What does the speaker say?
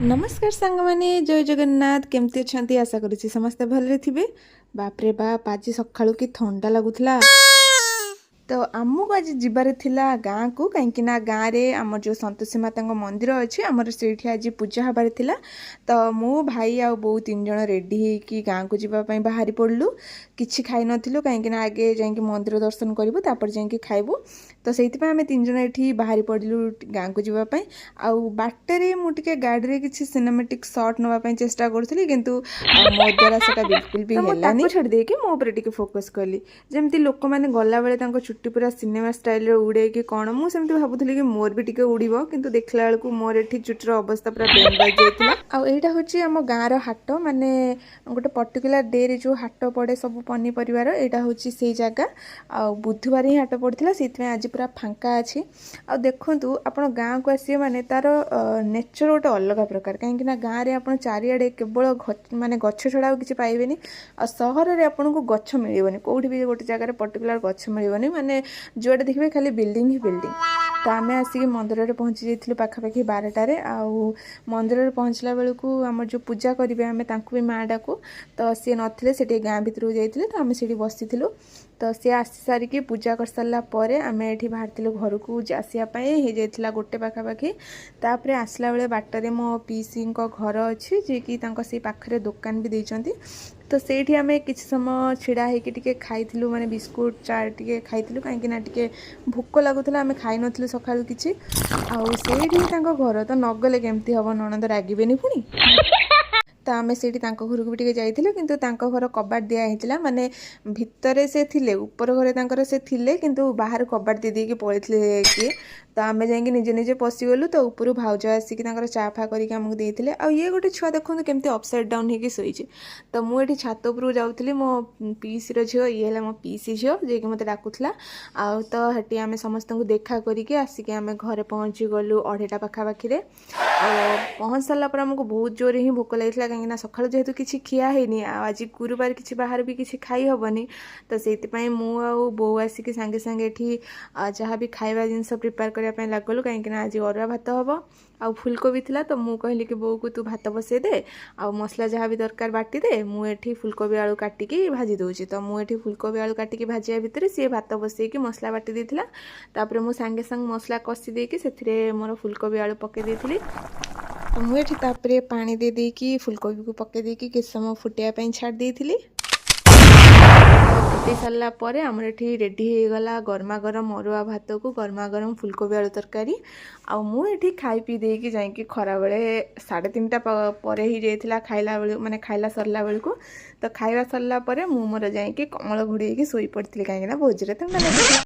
नमस्कार सांग माने जय जगन्नाथ केमती अच्छी आशा करुँची समस्ते भलरे थे। बापरे बाप आज सकाळू की थंडा लगुला तो आमको आज जीवार थिला गाँ को कहीं गाँव में आम जो संतोषी माता मंदिर अच्छे आमर से आज पूजा हबार थिला। तो मु भाई आ बो 3 जन रेडी होगी गाँ को जीवाई बाहरी पड़लु किसी खाई नु कहीं आगे जाकि मंदिर दर्शन करूँ तापर जा खाइबू। तो से आम 3 जन ये बाहरी पड़लु गाँ को जीवाई आउ बाटे मुझे गाड़ी किसी सिनेमेटिक शॉट नापी चेष्टा करी किंतु मो द्वारा से बिल्कुल भी है छाड़ देकी मो ऊपर फोकस कली जमी लोक मैंने गला बेले चुट्टी पूरा सिनेमा स्टाइल उड़े कि कौन मुझे भावुली कि मोर भी टे उड़ो किंतु देखला बेलू मोर ये चुट्टीर अवस्था पूरा बेंड बाजी आईटा हूँ आम गाँव हाट माने गोटे पर्टिकुलर डे रे जो हाट पड़े सब पनीपरिवार यहाँ हूँ से जगह आ बुधवार ही हाट पड़ता से आज पूरा फांका अच्छी आ देखु आप गाँव को आसे माने तार नेचर गोटे अलग प्रकार कहीं गाँव में आप चारिड़े केवल माने गछ छड़ा किसी पाइबेनी आ सहर में आपन को गछ मिलबनी कौटी भी गोटे जगह पर्टिकुलर गछ मिलबनी माने जुआड़े देखिए खाली बिल्डिंग ही बिल्डिंग। तो आम आसिक मंदिर में पहुँची जाइलु पाखापाखि 12टारे आउ मंदिर में पहुँचला बेलू आम जो पूजा करेंगे आम भी माँ डाकू तो सी नथिले से गाँ भितर जाइए तो आम से बसी तो सी आसी सारिकी पूजा कर सारापर आम ये बाहर घर को आसापी हो जाता गोटे पाखापाखि तापर आसला बेले बाटर मो पीसी घर अच्छी जी कि से पाखे दुकान भी देती तो सेठी आम किसी समय छिड़ा होकर खाइलु माने बिस्कुट चा टे खाइलु कहीं भोक लगुला आम खाई नु सका किसी घर तो नगले केमती हम ननद रागबेनी पुणी तो आम से घर को भी जाइए किंतु घर कबाट दिखाई माने भितर से थिले ऊपर घरे से थिले किंतु बाहर कबाट दे देके पड़े किए तो आम जा निजे निजे पशिगलु तो ऊपर भाउज आसिक चा फा करके आमको देते आ ये गोटे छुआ देखो केमती अपसाइड डाउन होगी शोचे तो मुझे छात उपरू जाऊँगी मो पीसी झील ये है मो पीसी झील जी मत डाकुला आउ तो हेटी आम समस्त देखा करके आसिक आम घरे पहुँची गलु 2:30 पाखापाखि पहुँच सारापर आमको बहुत जोर ही भोक लगी कहीं सका जेहेतु किसी खिया है आज गुरुवार किसी बाहर भी किसी खाई हेनी तो से बो आसिक सांगे सांगे जहाँ भी खाଇବା जिनस प्रिपेयर करने लगलु कहीं आज अरुआ भात हम आउ फुलकोबी थिला तो मु कहली कि बो को तू भात बसई दे आ मसला जहाँ भी दरकार बाटी दे मुझे फुलकोबी आलू काटिकी भाजी दूची तो मुझे फुलकोबी आलू काटिकी भाजिया भितर सी भात बसईकी मसला बाटी देथिला तापर मु सांगे सांग मसला कषि देकी से मोर फुलकोबी आलू पकई देथिली तो मुझे पानी दे देकी फुलकोबी को पकई देकी किस समय फुटिया छाड़ देथिली फुटे सारापर आमर ये रेडी हो गला गरमा गरम अरुआ भात को गरमा गरम फुलकोबी आलू तरकारी आ मुझे खाई पी देकी जाकि खरा बेले 3:30 पर ही जाइला खाइला बेलू माने खाइला सरला बेलू तो खाइबा सरला मोर जाकि कमल घोड़े शोई पड़ी कहीं भोजरे ठंडा लगे।